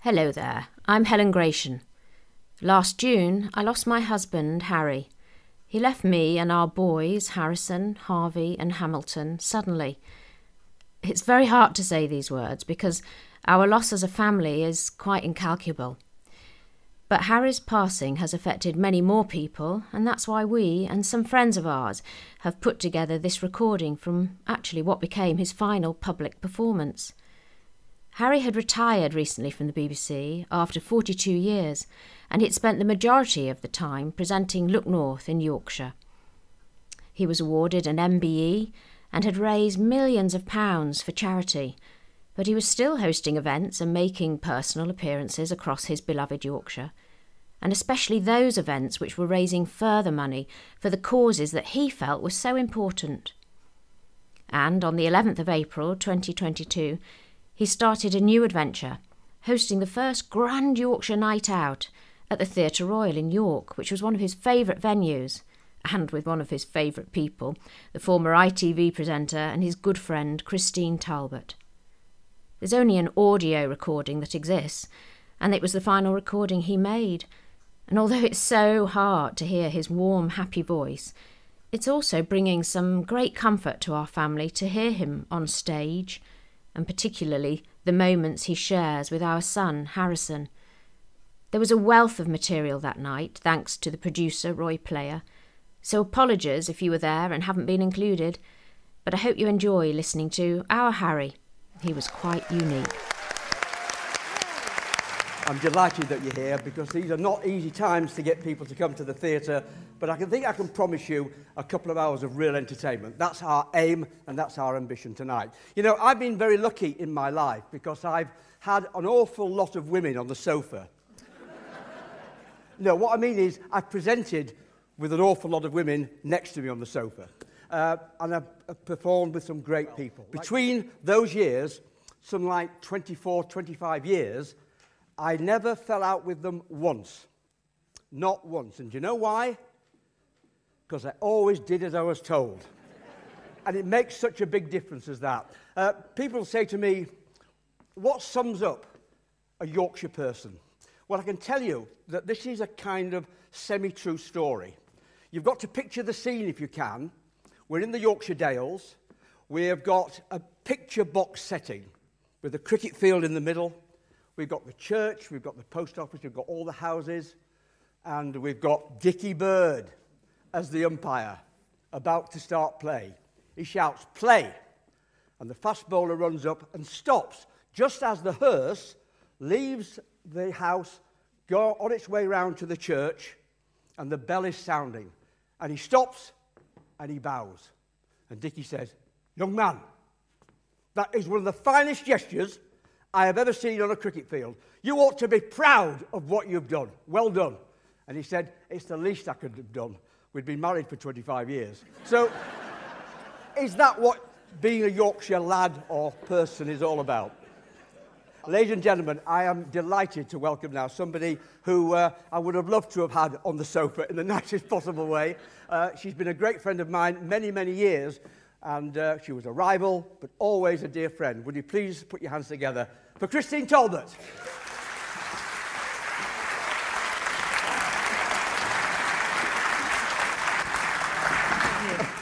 Hello there, I'm Helen Gratian. Last June, I lost my husband, Harry. He left me and our boys, Harrison, Harvey and Hamilton, suddenly. It's very hard to say these words because our loss as a family is quite incalculable. But Harry's passing has affected many more people, and that's why we and some friends of ours have put together this recording from actually what became his final public performance. Harry had retired recently from the BBC after 42 years, and he'd spent the majority of the time presenting Look North in Yorkshire. He was awarded an MBE and had raised millions of pounds for charity, but he was still hosting events and making personal appearances across his beloved Yorkshire, and especially those events which were raising further money for the causes that he felt were so important. And on the 11th of April 2022, he started a new adventure, hosting the first Grand Yorkshire Night Out at the Theatre Royal in York, which was one of his favourite venues, and with one of his favourite people, the former ITV presenter and his good friend Christine Talbot. There's only an audio recording that exists, and it was the final recording he made. And although it's so hard to hear his warm, happy voice, it's also bringing some great comfort to our family to hear him on stage, and particularly the moments he shares with our son, Harrison. There was a wealth of material that night, thanks to the producer, Roy Player, so apologies if you were there and haven't been included, but I hope you enjoy listening to our Harry. He was quite unique. I'm delighted that you're here because these are not easy times to get people to come to the theatre, but I can promise you a couple of hours of real entertainment. That's our aim and that's our ambition tonight. You know, I've been very lucky in my life because I've had an awful lot of women on the sofa. No, what I mean is I've presented with an awful lot of women next to me on the sofa. And I've performed with some great people. Between those years, some like 24, 25 years, I never fell out with them once. Not once. And do you know why? Because I always did as I was told. And it makes such a big difference as that. People say to me, what sums up a Yorkshire person? Well, I can tell you that this is a kind of semi-true story. You've got to picture the scene if you can. We're in the Yorkshire Dales. We have got a picture box setting with a cricket field in the middle. We've got the church, we've got the post office, we've got all the houses, and we've got Dickie Bird as the umpire, about to start play. He shouts, play, and the fast bowler runs up and stops, just as the hearse leaves the house, go on its way round to the church, and the bell is sounding. And he stops, and he bows. And Dickie says, young man, that is one of the finest gestures I have ever seen on a cricket field. You ought to be proud of what you've done. Well done. And he said, it's the least I could have done. We'd been married for 25 years. So, is that what being a Yorkshire lad or person is all about? Ladies and gentlemen, I am delighted to welcome now somebody who I would have loved to have had on the sofa in the nicest possible way. She's been a great friend of mine many, many years. And she was a rival, but always a dear friend. Would you please put your hands together for Christine Talbot?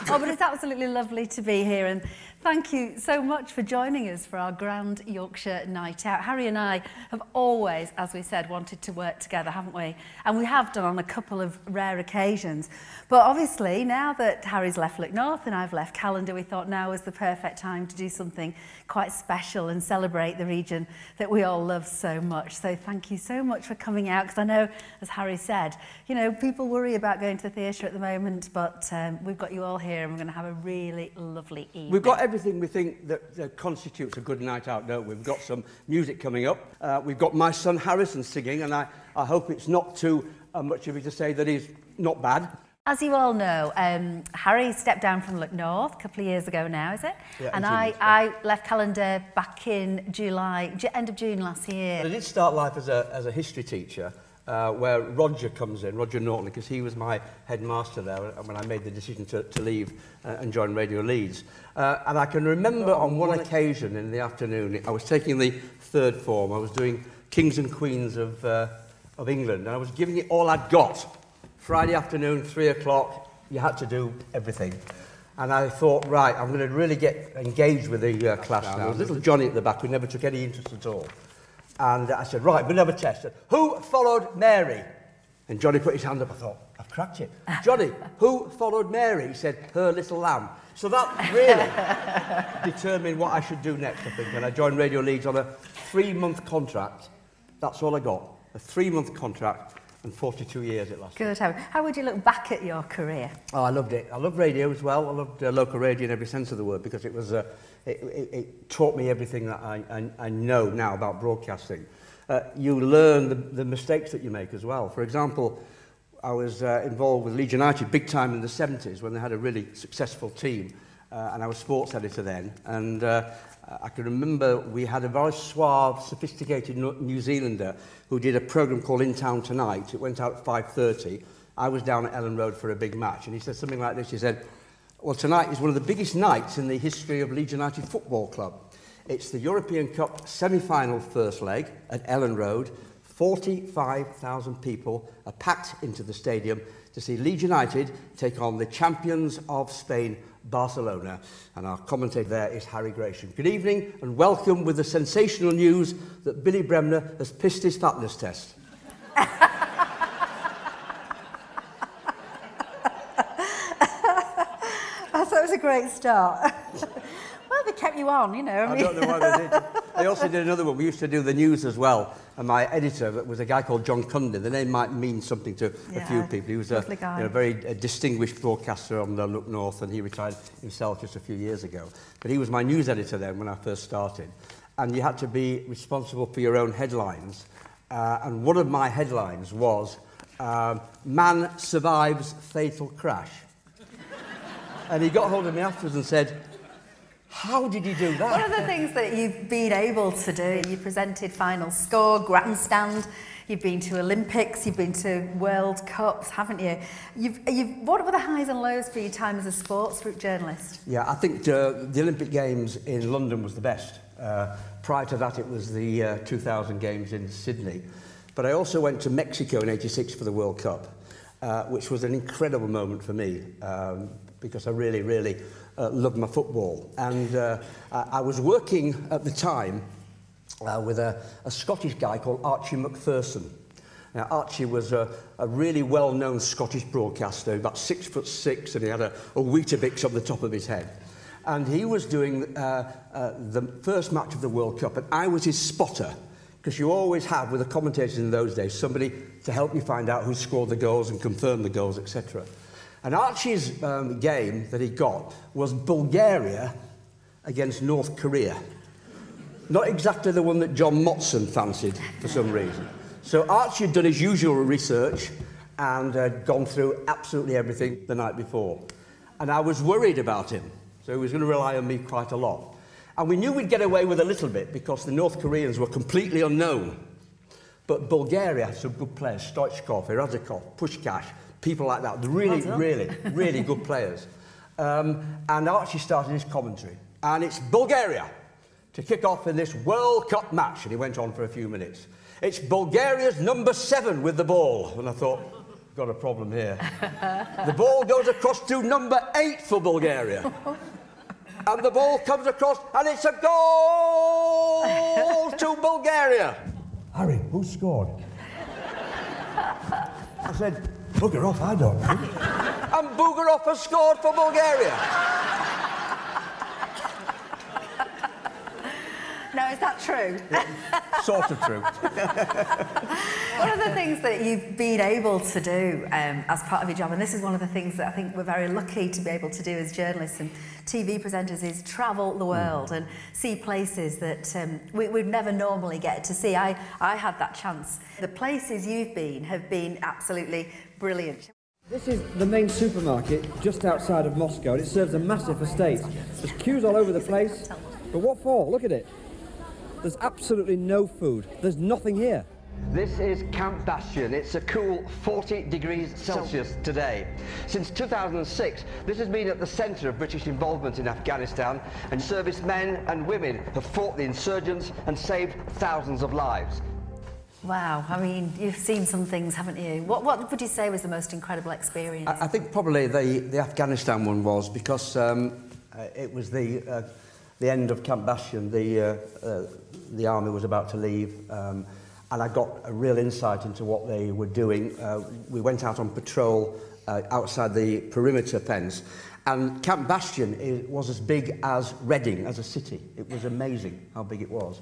Oh, but it's absolutely lovely to be here, and thank you so much for joining us for our Grand Yorkshire Night Out. Harry and I have always, as we said, wanted to work together, haven't we? And we have done on a couple of rare occasions. But obviously, now that Harry's left Look North and I've left Calendar, we thought now was the perfect time to do something quite special and celebrate the region that we all love so much. So thank you so much for coming out, because I know, as Harry said, you know, people worry about going to the theatre at the moment, but we've got you all here and we're going to have a really lovely evening. We've got everything we think that constitutes a good night out, don't we? We've got some music coming up. We've got my son Harrison singing, and I hope it's not too much of it to say that he's not bad. As you all know, Harry stepped down from Look North a couple of years ago now, is it? Yeah, and I left Calendar back in July, end of June last year. I did start life as a history teacher, where Roger comes in, Roger Norton, because he was my headmaster there when I made the decision to leave and join Radio Leeds. And I can remember on one occasion in the afternoon, I was taking the third form, I was doing kings and queens of England, and I was giving it all I'd got. Friday afternoon, 3 o'clock, you had to do everything. And I thought, right, I'm going to really get engaged with the class now. There was little Johnny at the back who never took any interest at all. And I said, right, we're going to have a test. Who followed Mary? And Johnny put his hand up. I thought, I've cracked it. Johnny, who followed Mary? He said, her little lamb. So that really determined what I should do next, I think. And I joined Radio Leeds on a 3-month contract. That's all I got, a 3-month contract. And 42 years it lasted. Good. How would you look back at your career? Oh, I loved it. I loved radio as well. I loved local radio in every sense of the word because it was it taught me everything that I know now about broadcasting. You learn the mistakes that you make as well. For example, I was involved with Leeds United big time in the 70s when they had a really successful team, and I was sports editor then. And I can remember we had a very suave, sophisticated New Zealander who did a programme called In Town Tonight. It went out at 5:30. I was down at Ellen Road for a big match, and he said something like this. He said, well, tonight is one of the biggest nights in the history of Leeds United Football Club. It's the European Cup semi-final first leg at Ellen Road. 45,000 people are packed into the stadium to see Leeds United take on the champions of Spain, Barcelona. And our commentator there is Harry Gresham. Good evening and welcome with the sensational news that Billy Bremner has pissed his fatness test. I thought it was a great start. Well, they kept you on, you know. I don't know why they did. They also did another one. We used to do the news as well. And my editor was a guy called John Cundy. The name might mean something to a few people. He was a very distinguished broadcaster on the Look North, and he retired himself just a few years ago. But he was my news editor then when I first started. And you had to be responsible for your own headlines. And one of my headlines was, man survives fatal crash. And he got hold of me afterwards and said, how did you do that? One of the things that you've been able to do, you presented Final Score, Grandstand, you've been to Olympics, you've been to World Cups, haven't you? What were the highs and lows for your time as a sports journalist? Yeah, I think the Olympic Games in London was the best. Prior to that, it was the 2000 Games in Sydney. But I also went to Mexico in '86 for the World Cup, which was an incredible moment for me because I really loved my football. And I was working at the time with a Scottish guy called Archie McPherson. Now, Archie was a really well-known Scottish broadcaster, about 6'6", and he had a Weetabix on the top of his head. And he was doing the first match of the World Cup, and I was his spotter, because you always have, with the commentators in those days, somebody to help you find out who scored the goals and confirm the goals, etc. And Archie's game that he got was Bulgaria against North Korea. Not exactly the one that John Motson fancied for some reason. So Archie had done his usual research and had gone through absolutely everything the night before. And I was worried about him, so he was going to rely on me quite a lot. And we knew we'd get away with a little bit because the North Koreans were completely unknown. But Bulgaria had some good players, Stoichkov, Irazikov, Pushkash, people like that, really good players. And Archie started his commentary. And it's Bulgaria to kick off in this World Cup match. And he went on for a few minutes. It's Bulgaria's number 7 with the ball. And I thought, got a problem here. The ball goes across to number 8 for Bulgaria. And the ball comes across, and it's a goal to Bulgaria. Harry, who scored? I said, bugger off, I don't know. And Bugarov has scored for Bulgaria. Now, is that true? Sort of true. One of the things that you've been able to do as part of your job, and this is one of the things that I think we're very lucky to be able to do as journalists and TV presenters, is travel the world and see places that we'd never normally get to see. I had that chance. The places you've been have been absolutely brilliant. This is the main supermarket just outside of Moscow, and it serves a massive estate. There's queues all over the place, but what for? Look at it. There's absolutely no food. There's nothing here. This is Camp Bastion. It's a cool 40 degrees Celsius today. Since 2006, this has been at the centre of British involvement in Afghanistan, and servicemen and women have fought the insurgents and saved thousands of lives. Wow, I mean, you've seen some things, haven't you? What would you say was the most incredible experience? I think probably the Afghanistan one was, because it was the end of Camp Bastion. The army was about to leave, and I got a real insight into what they were doing. We went out on patrol outside the perimeter fence, and Camp Bastion was as big as Reading, as a city. It was amazing how big it was.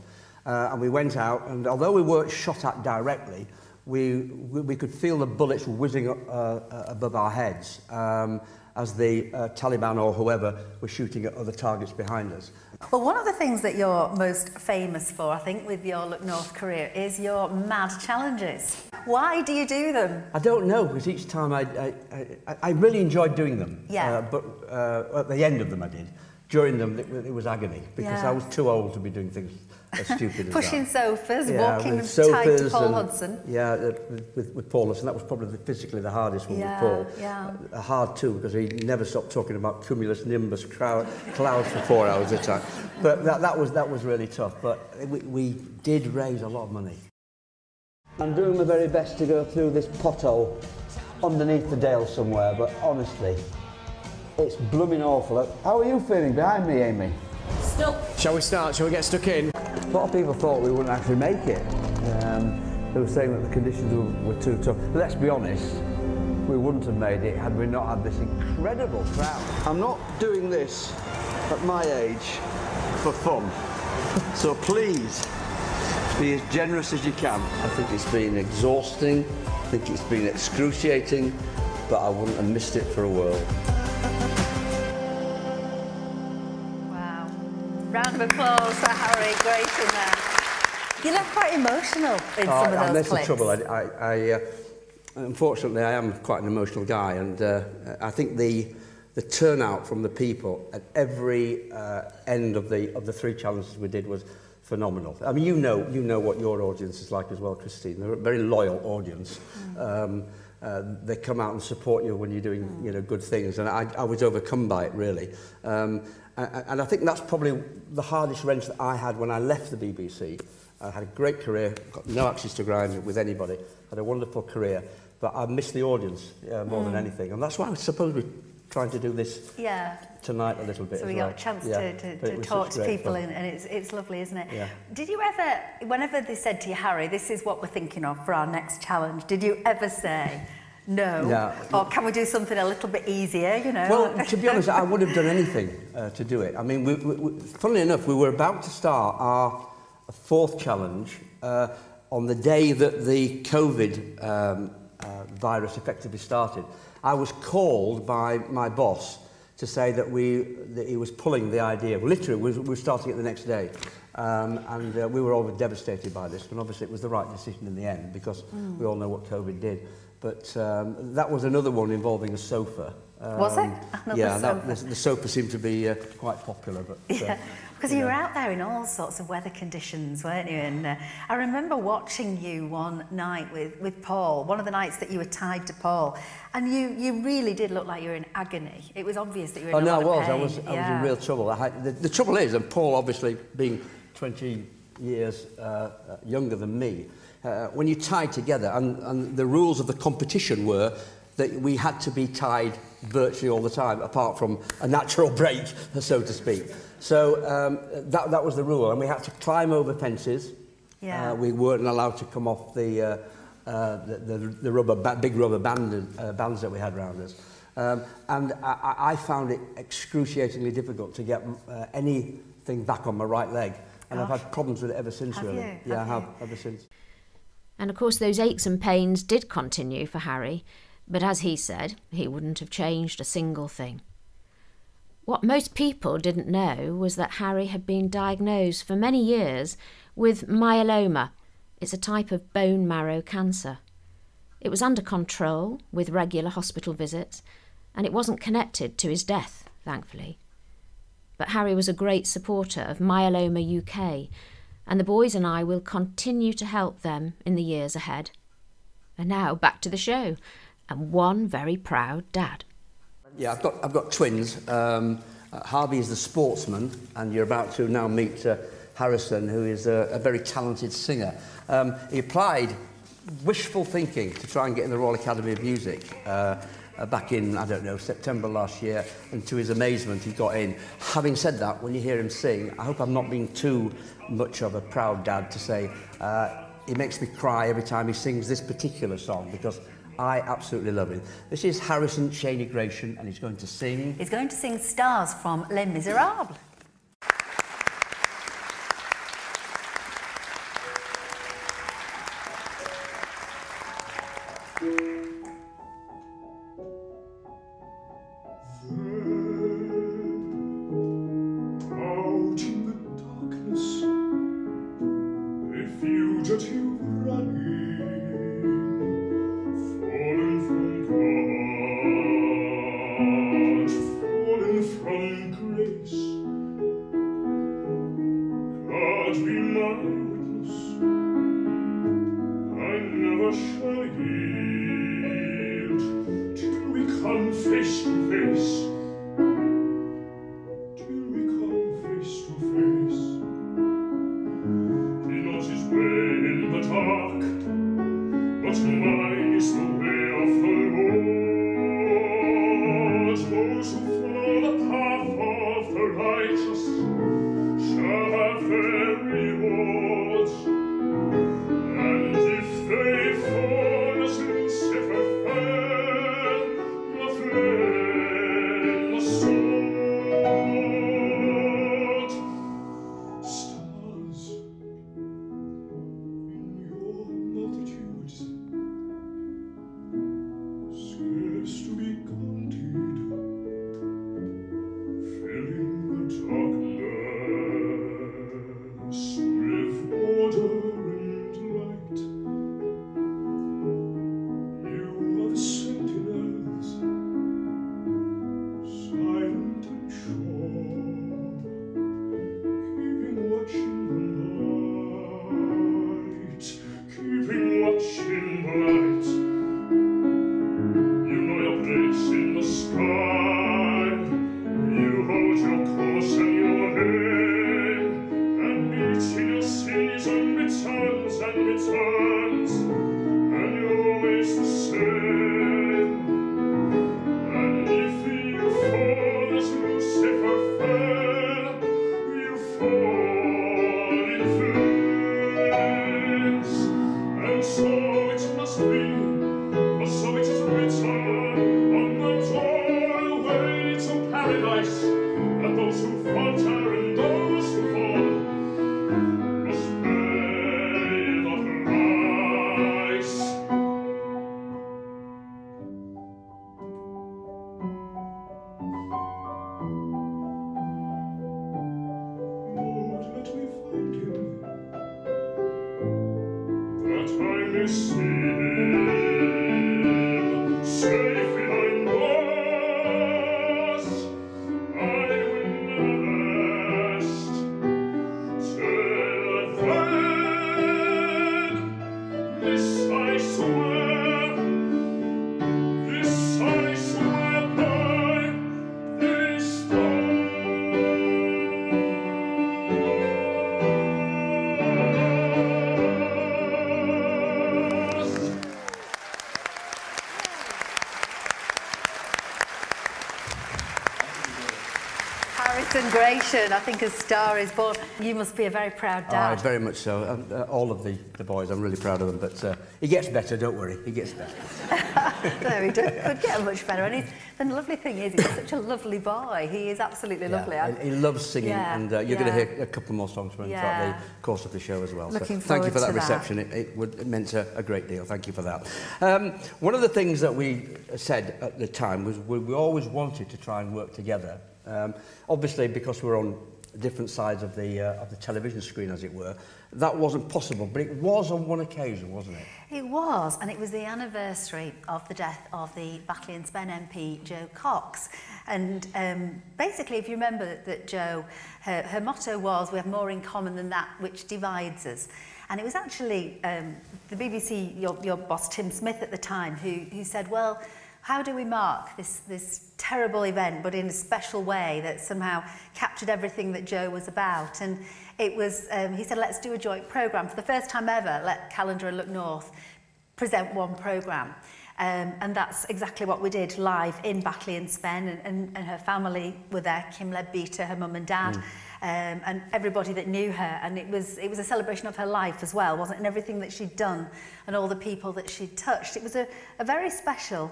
And we went out, and although we weren't shot at directly, we could feel the bullets whizzing above our heads as the Taliban or whoever were shooting at other targets behind us. Well, one of the things that you're most famous for, I think, with your Look North career is your mad challenges. Why do you do them? I don't know, because each time I really enjoyed doing them. Yeah. But at the end of them I did. During them it was agony, because I was too old to be doing things as stupid as Pushing that. sofas, walking with tight to sofas Paul and, Hudson. Yeah, with Paul Hudson. That was probably physically the hardest one with Paul. Yeah. Hard too, because he never stopped talking about cumulus nimbus clouds for 4 hours at a time. But that was really tough. But we did raise a lot of money. I'm doing my very best to go through this pothole underneath the dale somewhere, but honestly, it's blooming awful. How are you feeling behind me, Amy? Stuck. Shall we start? Shall we get stuck in? A lot of people thought we wouldn't actually make it. They were saying that the conditions were too tough. But let's be honest, we wouldn't have made it had we not had this incredible crowd. I'm not doing this at my age for fun. So please, be as generous as you can. I think it's been exhausting. I think it's been excruciating, but I wouldn't have missed it for a world. Round of applause for Harry, great in there. You look quite emotional in some of those clips. That's the trouble. Unfortunately, I am quite an emotional guy, and I think the turnout from the people at every end of the 3 challenges we did was phenomenal. I mean, you know what your audience is like as well, Christine. They're a very loyal audience. They come out and support you when you're doing good things, and I was overcome by it, really. And I think that's probably the hardest wrench that I had when I left the BBC. I had a great career, got no axes to grind with anybody, had a wonderful career, but I missed the audience more than anything. And that's why I suppose we're trying to do this tonight a little bit. So we got a chance to talk to people, and it's lovely, isn't it? Yeah. Did you ever, whenever they said to you, Harry, this is what we're thinking of for our next challenge, did you ever say, no, or can we do something a little bit easier, Well, to be honest, I would have done anything to do it. I mean, funnily enough, we were about to start our 4th challenge on the day that the COVID virus effectively started. I was called by my boss to say that he was pulling the idea. Literally, we were starting it the next day. And we were all devastated by this, and obviously it was the right decision in the end, because we all know what COVID did. But that was another one involving a sofa. Was it? The sofa seemed to be quite popular. But, because you were out there in all sorts of weather conditions, weren't you? And I remember watching you one night with Paul, one of the nights that you were tied to Paul, and you really did look like you were in agony. It was obvious that you were in a lot of pain. I was in real trouble. The trouble is, and Paul obviously being 20 years younger than me, when you tied together, and the rules of the competition were that we had to be tied virtually all the time, apart from a natural break, so to speak. So that was the rule, and we had to climb over fences. Yeah. We weren't allowed to come off the big rubber bands that we had around us. And I found it excruciatingly difficult to get anything back on my right leg. And I've had problems with it ever since, really. I have, ever since. And of course those aches and pains did continue for Harry, but as he said, he wouldn't have changed a single thing. What most people didn't know was that Harry had been diagnosed for many years with myeloma. It's a type of bone marrow cancer. It was under control with regular hospital visits, and it wasn't connected to his death, thankfully. But Harry was a great supporter of Myeloma UK, and the boys and I will continue to help them in the years ahead. And now back to the show, and one very proud dad. Yeah, I've got twins. Harvey is the sportsman, and you're about to now meet Harrison, who is a very talented singer. He applied wishful thinking to try and get in the Royal Academy of Music back in, I don't know, September last year, and to his amazement he got in. Having said that, when you hear him sing, I hope I'm not being too much of a proud dad to say he makes me cry every time he sings this particular song, because I absolutely love it. This is Harrison Cheney Gratian, and he's going to sing... He's going to sing Stars from Les Miserables. Gratian, I think A Star Is Born. You must be a very proud dad. Oh, very much so. All of the boys, I'm really proud of them. But he gets better, don't worry. He gets better. No, he could get much better. And the lovely thing is, he's such a lovely boy. He is absolutely lovely. He loves singing, and you're going to hear a couple more songs from him throughout the course of the show as well. Looking so thank you for that forward to reception. It meant a great deal. Thank you for that. One of the things that we said at the time was we always wanted to try and work together. Obviously, because we're on different sides of the television screen, as it were, that wasn't possible. But it was on one occasion, wasn't it? It was, and it was the anniversary of the death of the Batley and Spen MP, Jo Cox. And basically, if you remember that Jo, her motto was, "We have more in common than that which divides us." And it was actually the BBC, your boss Tim Smith at the time, who said, well, How do we mark this terrible event, but in a special way that somehow captured everything that Joe was about? And it was, he said, let's do a joint programme. For the first time ever, let Calendar and Look North present one programme. And that's exactly what we did live in Batley and Spen, and her family were there, Kim Leadbeater, her mum and dad, and everybody that knew her. And it was a celebration of her life as well, wasn't it? And everything that she'd done and all the people that she'd touched. It was a very special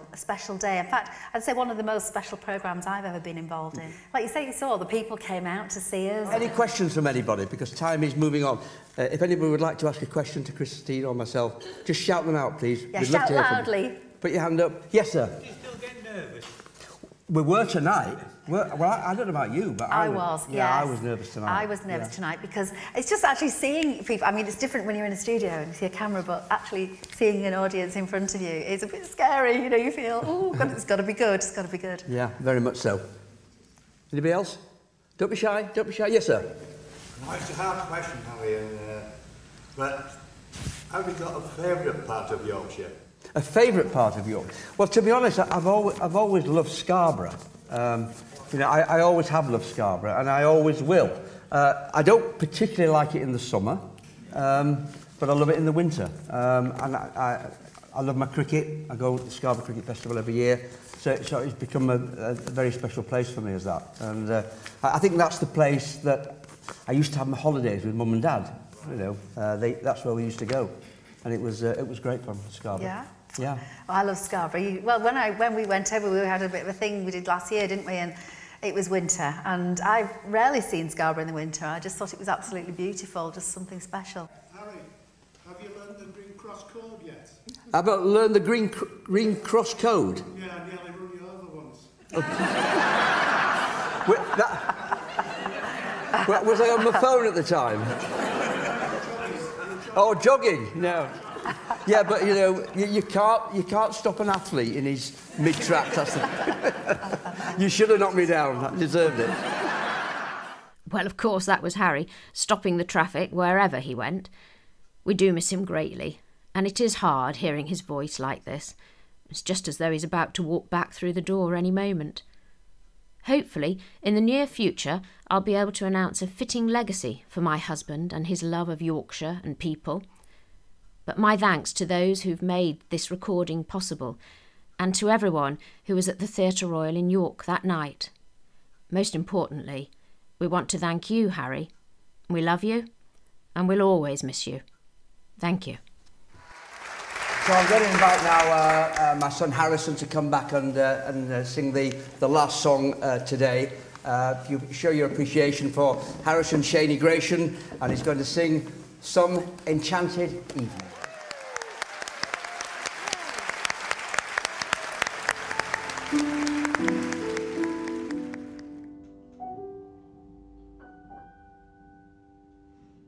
day. In fact, I'd say one of the most special programmes I've ever been involved in. Like you say, you saw the people came out to see us. Any questions from anybody? Because time is moving on. If anybody would like to ask a question to Christine or myself, just shout them out, please. Yeah, We'd love shout to hear from you. loudly. Put your hand up. Yes, sir. Do you still get nervous? We were tonight. Well, I don't know about you, but I was, yeah, yes. I was nervous tonight. I was nervous tonight because it's just actually seeing people. I mean, it's different when you're in a studio and you see a camera, but actually seeing an audience in front of you is a bit scary. You know, you feel, oh, God, it's got to be good. It's got to be good. Yeah, very much so. Anybody else? Don't be shy. Don't be shy. Yes, sir. Well, it's a hard question, Harry, but have you got a favourite part of Yorkshire? A favourite part of York? Well, to be honest, I've always loved Scarborough. You know, I always have loved Scarborough, and I always will. I don't particularly like it in the summer, but I love it in the winter. And I love my cricket. I go to the Scarborough Cricket Festival every year, so it's become a very special place for me as that. And I think that's the place that I used to have my holidays with Mum and Dad. You know, that's where we used to go, and it was great fun, Scarborough. Yeah. Yeah. Oh, I love Scarborough. Well, when we went over, we had a bit of a thing we did last year, didn't we? And it was winter, and I've rarely seen Scarborough in the winter. I just thought it was absolutely beautiful, just something special. Harry, have you learned the Green Cross Code yet? I've got learned the Green Cross Code. Yeah, I nearly run you over once. Was I on my phone at the time? Oh, jogging? No. Yeah, but you know, you can't stop an athlete in his mid-track. You should have knocked me down. I deserved it. Well, of course, that was Harry, stopping the traffic wherever he went. We do miss him greatly, and it is hard hearing his voice like this. It's just as though he's about to walk back through the door any moment. Hopefully, in the near future, I'll be able to announce a fitting legacy for my husband and his love of Yorkshire and people. But my thanks to those who've made this recording possible, and to everyone who was at the Theatre Royal in York that night. Most importantly, we want to thank you, Harry. We love you, and we'll always miss you. Thank you. So I'm going to invite now my son Harrison to come back and sing the last song today. You show your appreciation for Harrison Shaney Gratian, and he's going to sing Some Enchanted Evening.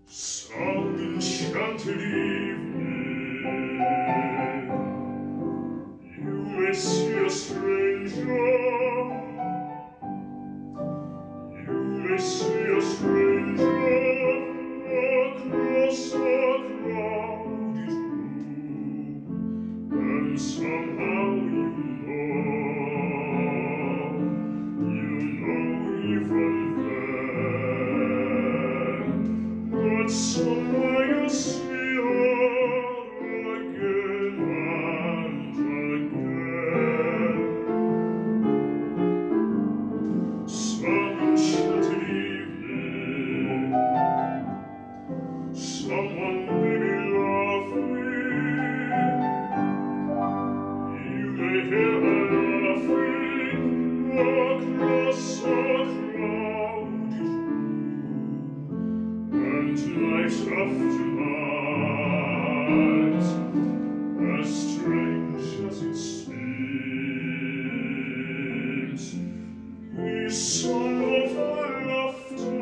Some enchanted evening, you may see a stranger, you may see a stranger across a crowded room, and somehow you know even then, but somewhere you'll see her again and again. Some enchanted evening, someone may be laughing, you may hear her laughing across a crowded room, and night after night, as strange as it seems, the song of her laughter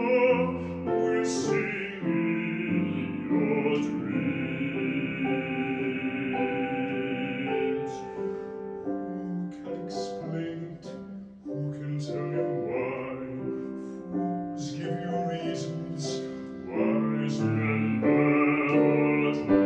will sing in your dreams. Who can explain it? Who can tell you why? Fools give you reasons, wise men never try.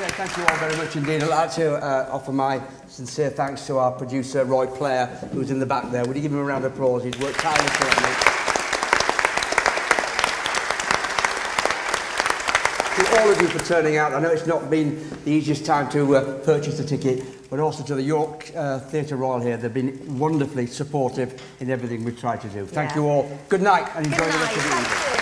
say thank you all very much indeed. I'd like to offer my sincere thanks to our producer, Roy Player, who's in the back there. Would you give him a round of applause? He's worked tirelessly on me. To all of you for turning out. I know it's not been the easiest time to purchase a ticket, but also to the York Theatre Royal here. They've been wonderfully supportive in everything we've tried to do. Thank you all. Good night and enjoy the rest of the evening.